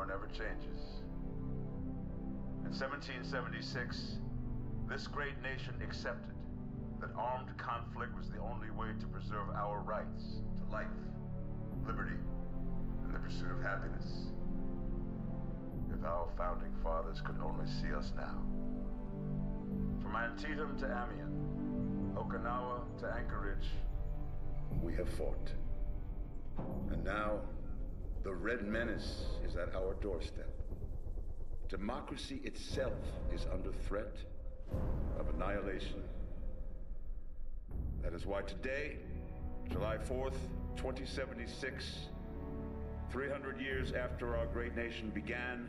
never changes. In 1776, this great nation accepted that armed conflict was the only way to preserve our rights to life, liberty, and the pursuit of happiness. If our founding fathers could only see us now. From Antietam to Amiens, Okinawa to Anchorage, we have fought. And now, the Red Menace is at our doorstep. Democracy itself is under threat of annihilation. That is why today, July 4th, 2076, 300 years after our great nation began,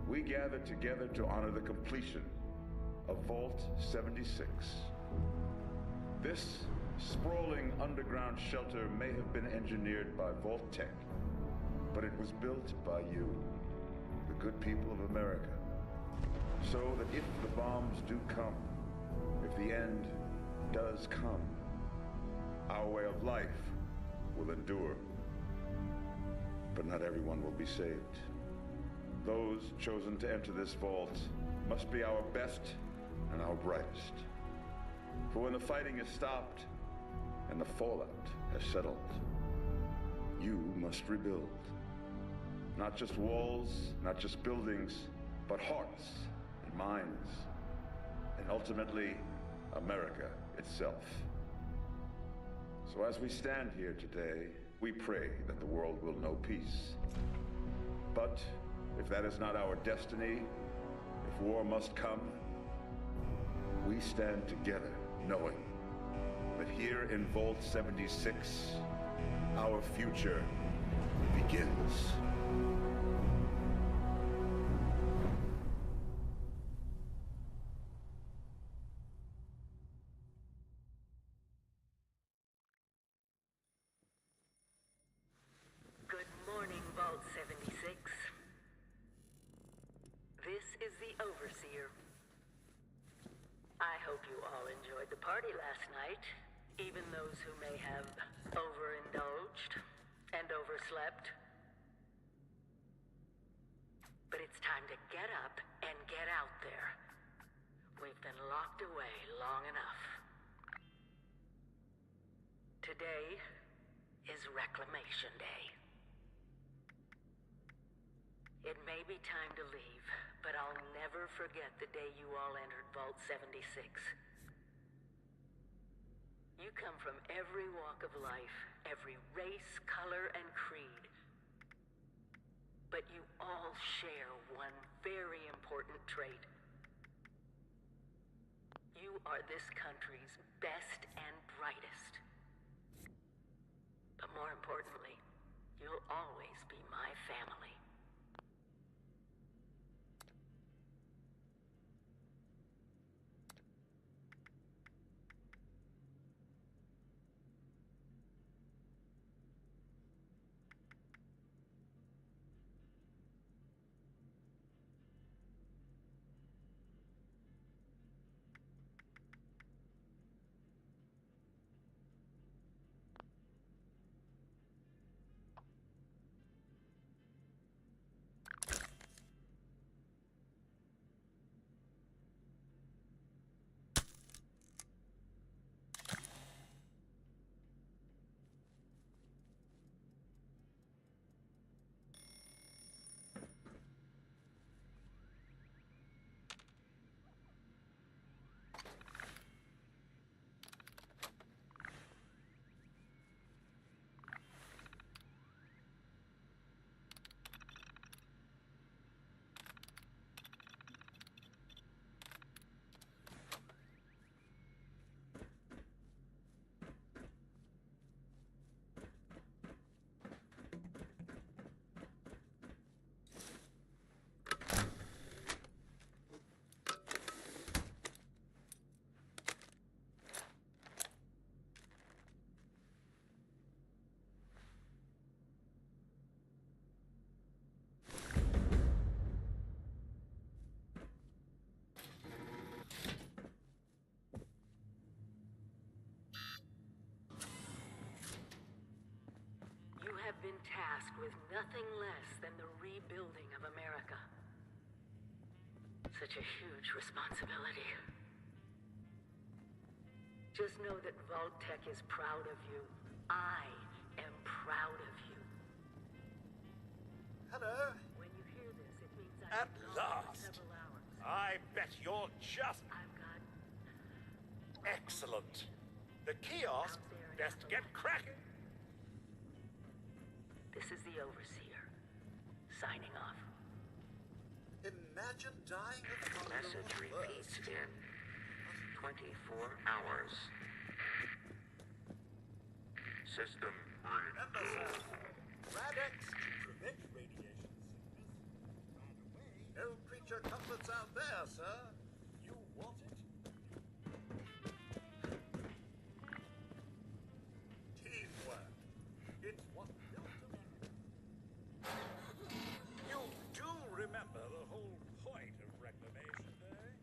we gather together to honor the completion of Vault 76. This sprawling underground shelter may have been engineered by Vault-Tec, but it was built by you, the good people of America, so that if the bombs do come, if the end does come, our way of life will endure. But not everyone will be saved. Those chosen to enter this vault must be our best and our brightest. For when the fighting is stopped and the fallout has settled, you must rebuild. Not just walls, not just buildings, but hearts and minds, and ultimately, America itself. So as we stand here today, we pray that the world will know peace. But if that is not our destiny, if war must come, we stand together knowing that here in Vault 76, our future begins. Good morning, Vault 76. This is the Overseer. I hope you all enjoyed the party last night, even those who may have overindulged and overslept. But it's time to get up and get out there. We've been locked away long enough. Today is Reclamation Day. It may be time to leave, but I'll never forget the day you all entered Vault 76. You come from every walk of life, every race, color, and creed. But you all share one very important trait. You are this country's best and brightest. But more importantly, you'll always be my family. been tasked with nothing less than the rebuilding of America. Such a huge responsibility. Just know that Vault-Tec is proud of you. I am proud of you. Hello? When you hear this, it means At I've been gone for last. several hours. I bet you're just I've got excellent. The kiosk best get cracking. This is the Overseer, signing off. Imagine dying of Message repeats in 24 hours. System Remember, sir, Rad-X to prevent radiation sickness. By the way, no creature comforts out there, sir. You want it? Teamwork. It's what built America. You do remember the whole point of Reclamation Day?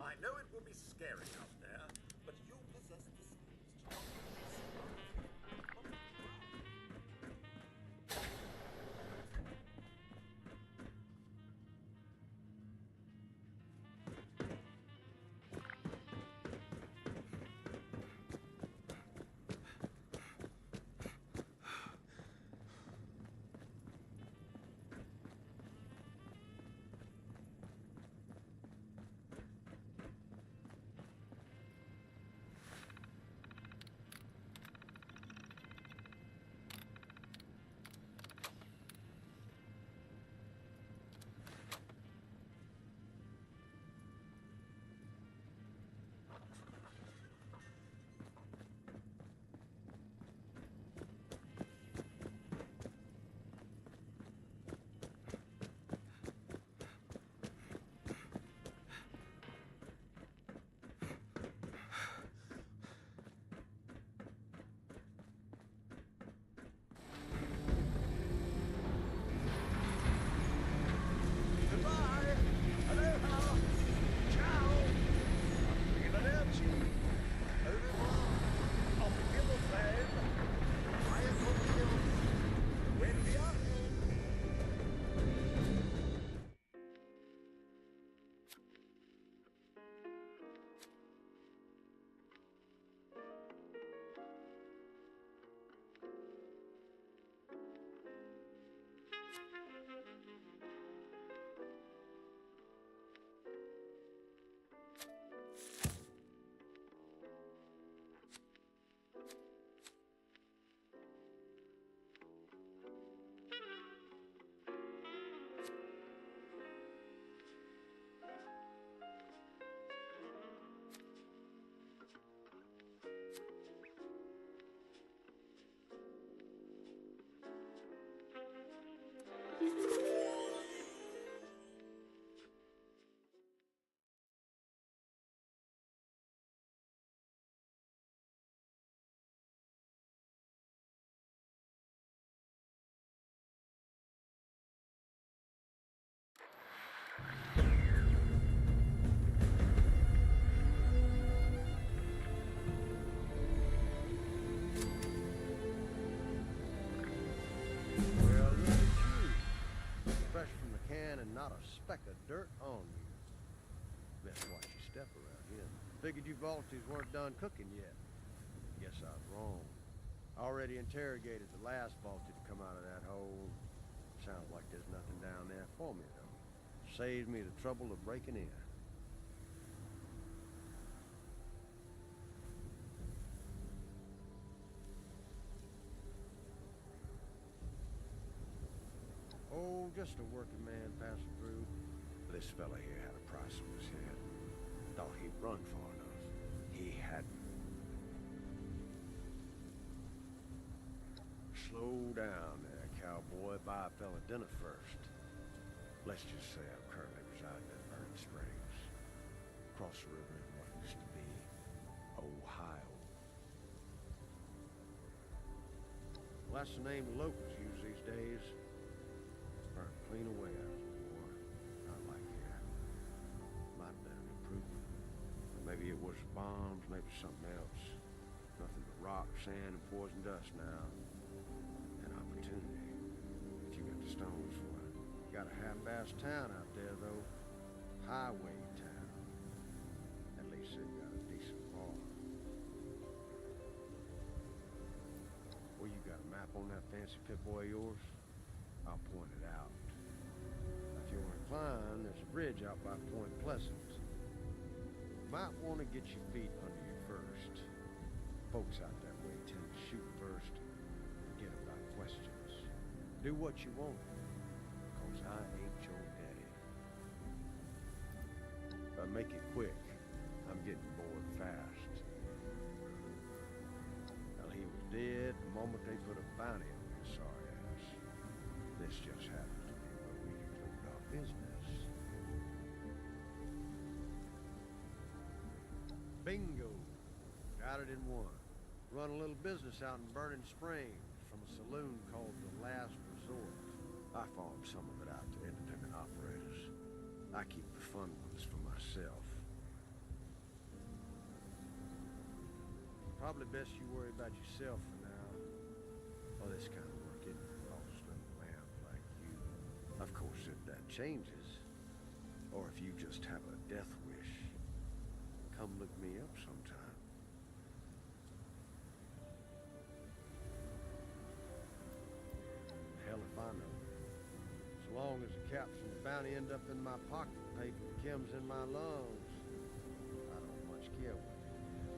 I know it will be scary out there, but you possess the skills to not a speck of dirt on you. Best watch your step around here. Figured you Vaulties weren't done cooking yet. Guess I was wrong. Already interrogated the last Vaultie to come out of that hole. Sounds like there's nothing down there for me, though. Saves me the trouble of breaking in. Oh, just a working man passing through. This fella here had a price on his head. Thought he'd run far enough. He hadn't. Slow down there, cowboy. Buy a fella dinner first. Let's just say I'm currently residing in Burning Springs. Across the river in what used to be Ohio. Well, that's the name the locals use these days. Burned clean away out of the war. Not like here. Might have been an improvement. Maybe it was bombs, maybe something else. Nothing but rock, sand, and poison dust now. An opportunity. But you got the stones for it. Got a half-ass town out there, though. Highway town. At least they've got a decent bar. Well, you got a map on that fancy Pip-Boy of yours? I'll point it out. If you're inclined, there's a bridge out by Point Pleasant. Might want to get your feet under you first. Folks out that way tend to shoot first and forget about questions. Do what you want, cause I ain't your daddy. But make it quick. I'm getting bored fast. Well, he was dead the moment they put a bounty on his sorry ass. This just happens to be where we conclude our business. Bingo! Got it in one. Run a little business out in Burning Springs from a saloon called The Last Resort. I farm some of it out to independent operators. I keep the fun ones for myself. Probably best you worry about yourself for now. Well, this kind of work isn't lost in a lamp like you. Of course, if that changes, or if you just have a death wish, come look me up sometime. Hell if I know. So long as the caps and the bounty end up in my pocket, pay for the chems in my lungs, I don't much care what they do.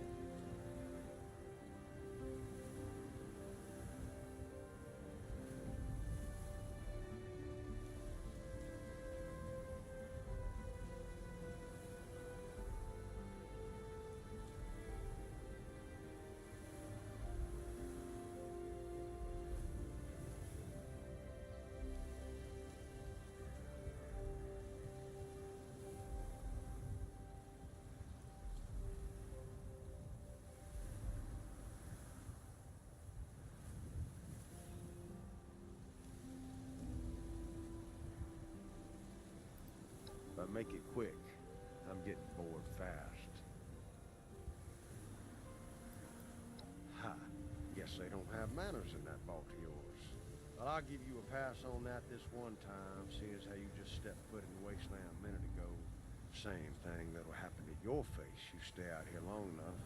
But make it quick. I'm getting bored fast. Ha! Guess they don't have manners in that vault of yours. Well, I'll give you a pass on that this one time, seeing as how you just stepped foot in the wasteland a minute ago. Same thing that'll happen to your face. You stay out here long enough.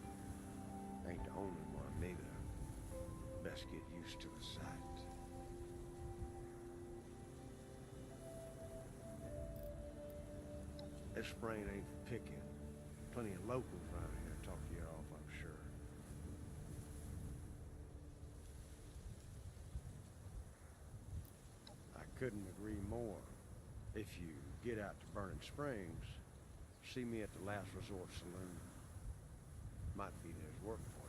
Ain't the only one, neither. Best get used to the sight. This sprain ain't for picking. Plenty of locals around here to talk you off, I'm sure. I couldn't agree more. If you get out to Burning Springs, see me at the Last Resort Saloon. Might be there's work for you.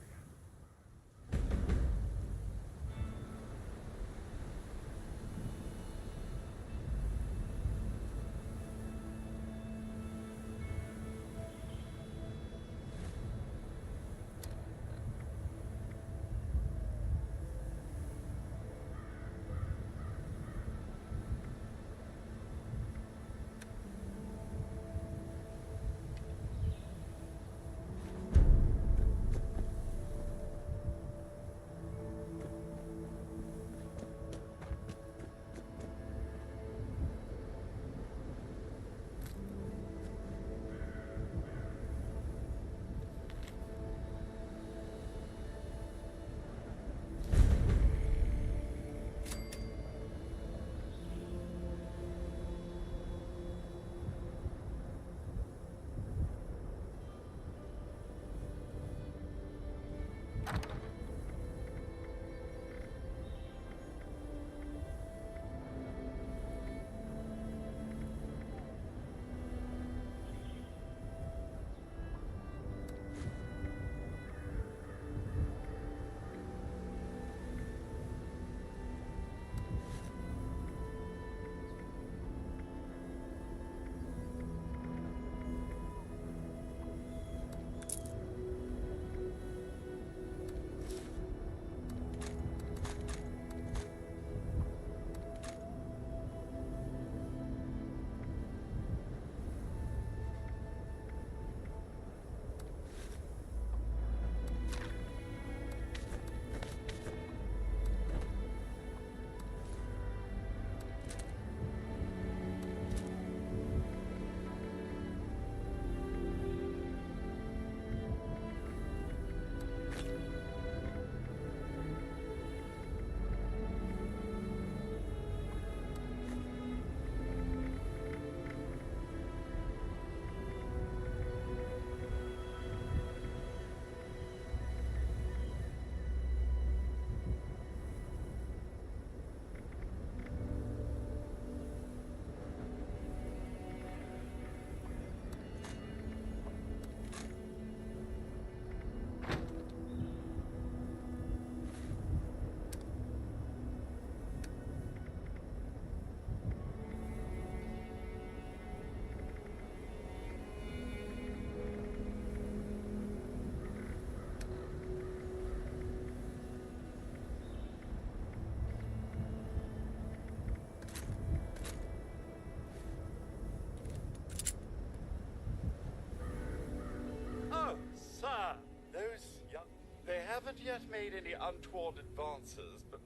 haven't yet made any untoward advances, but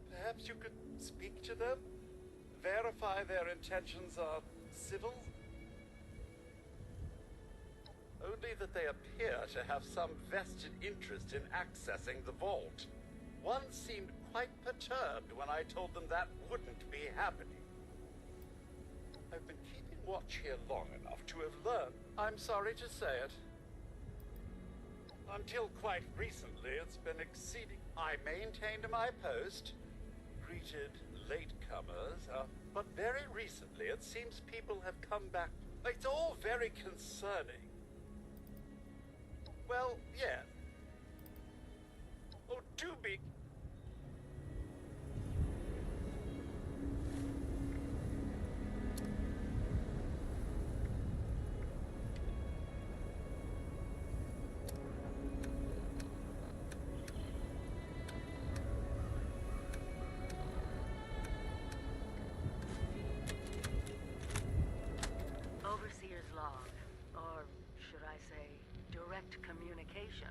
perhaps you could speak to them? Verify their intentions are civil? Only that they appear to have some vested interest in accessing the vault. One seemed quite perturbed when I told them that wouldn't be happening. I've been keeping watch here long enough to have learned, I'm sorry to say it. Until quite recently, it's been exceeding. I maintained my post, greeted latecomers, but very recently it seems people have come back. It's all very concerning. Well, yes. Oh, do be. Overseer's log, or should I say, direct communication.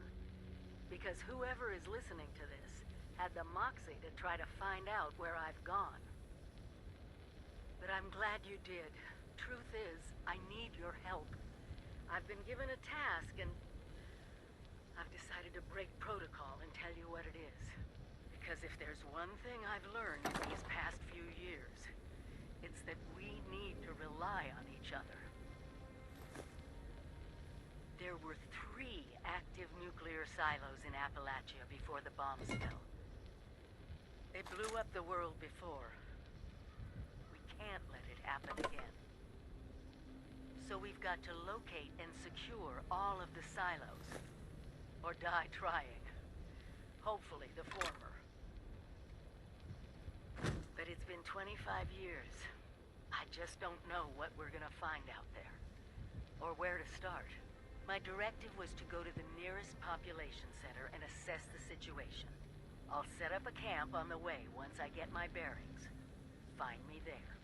Because whoever is listening to this had the moxie to try to find out where I've gone. But I'm glad you did. Truth is, I need your help. I've been given a task and I've decided to break protocol and tell you what it is. Because if there's one thing I've learned in these past few years, it's that we need to rely on each other. There were 3 active nuclear silos in Appalachia before the bomb spill. They blew up the world before. We can't let it happen again. So we've got to locate and secure all of the silos. Or die trying. Hopefully the former. But it's been 25 years. I just don't know what we're gonna find out there. Or where to start. My directive was to go to the nearest population center and assess the situation. I'll set up a camp on the way once I get my bearings. Find me there.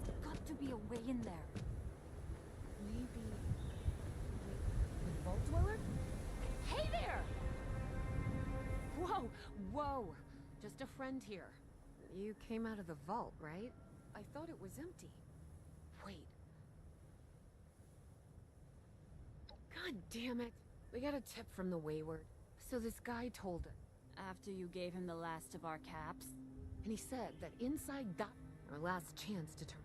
There's got to be a way in there. Maybe... Wait, the Vault Dweller? Hey there! Whoa, whoa! Just a friend here. You came out of the vault, right? I thought it was empty. Wait. God damn it. We got a tip from the Wayward. So this guy told us. After you gave him the last of our caps? And he said that inside that... our last chance to turn...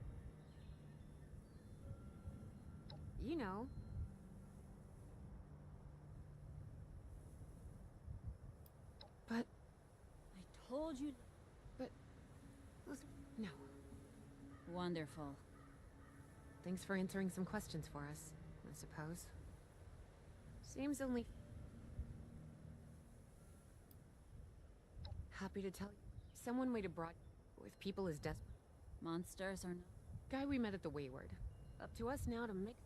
You know. But... I told you... But... No. Wonderful. Thanks for answering some questions for us, I suppose. Seems only... Happy to tell you. Someone made a broad... with people as desperate. Monsters or not? Guy we met at the Wayward. Up to us now to make...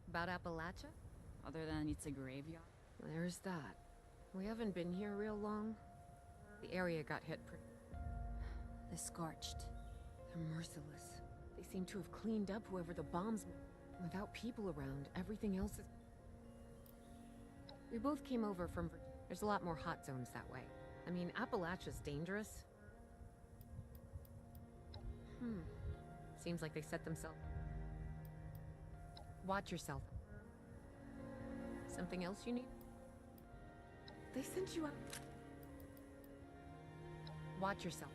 About Appalachia? Other than it's a graveyard? There's that. We haven't been here real long. The area got hit pretty... The Scorched. They're merciless. They seem to have cleaned up whoever the bombs... Without people around, everything else is... We both came over from... There's a lot more hot zones that way. I mean, Appalachia's dangerous. Seems like they set themselves... Watch yourself. Something else you need? They sent you out... Watch yourself.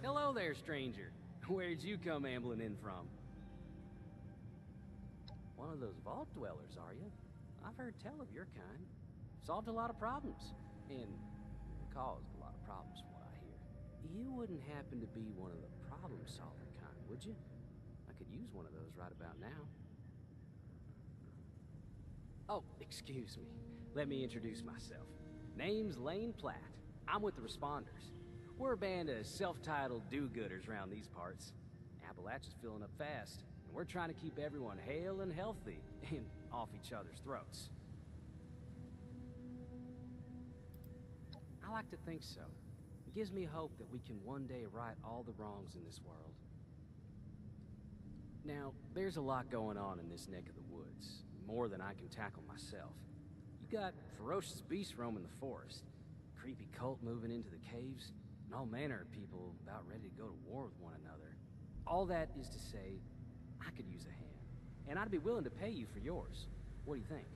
Hello there, stranger. Where'd you come ambling in from? One of those vault dwellers, are you? I've heard tell of your kind. Solved a lot of problems. And caused a lot of problems from what I hear. You wouldn't happen to be one of the problem-solving kind, would you? I could use one of those right about now. Oh, excuse me. Let me introduce myself. Name's Lane Platt. I'm with the Responders. We're a band of self-titled do-gooders around these parts. Appalachia's filling up fast, and we're trying to keep everyone hale and healthy and off each other's throats. I like to think so. It gives me hope that we can one day right all the wrongs in this world. Now, there's a lot going on in this neck of the woods, more than I can tackle myself. You got ferocious beasts roaming the forest, creepy cult moving into the caves, and all manner of people about ready to go to war with one another. All that is to say, I could use a hand, and I'd be willing to pay you for yours. What do you think?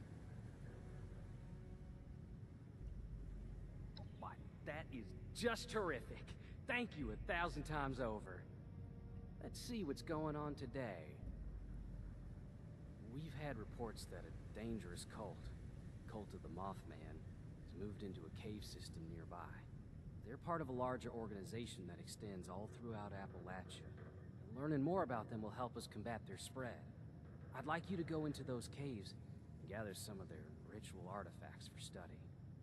Why, that is just terrific. Thank you 1,000 times over. Let's see what's going on today. We've had reports that a dangerous Cult of the Mothman, has moved into a cave system nearby. They're part of a larger organization that extends all throughout Appalachia. And learning more about them will help us combat their spread. I'd like you to go into those caves and gather some of their ritual artifacts for study.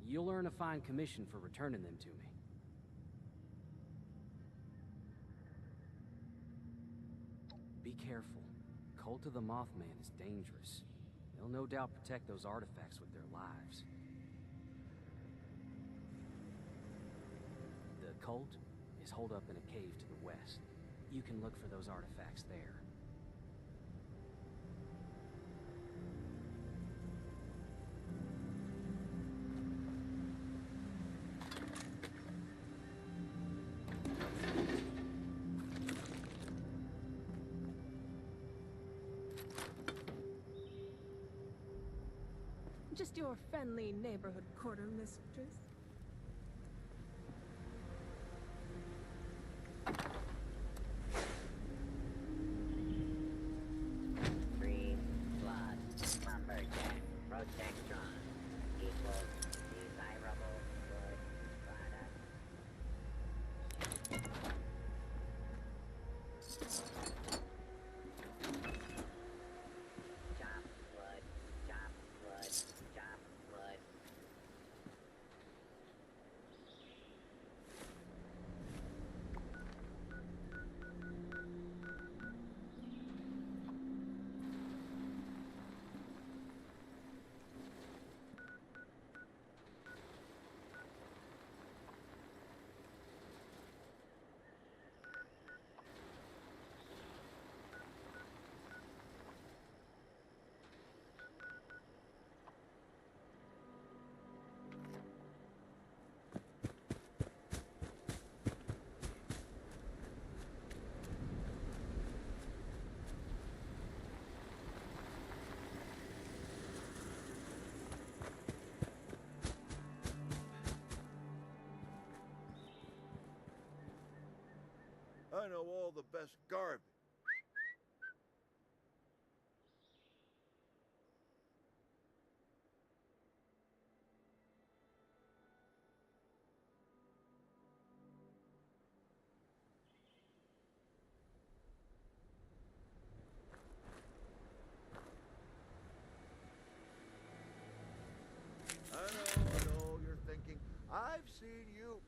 You'll earn a fine commission for returning them to me. Be careful. Cult of the Mothman is dangerous. They'll no doubt protect those artifacts with their lives. The cult is holed up in a cave to the west. You can look for those artifacts there. Just your friendly neighborhood quarter mistress. Free blood, lumberjack, protectron, equals desirable good product. Chop wood, chop wood, chop wood. I know all the best garbage. I know, you're thinking, I've seen you.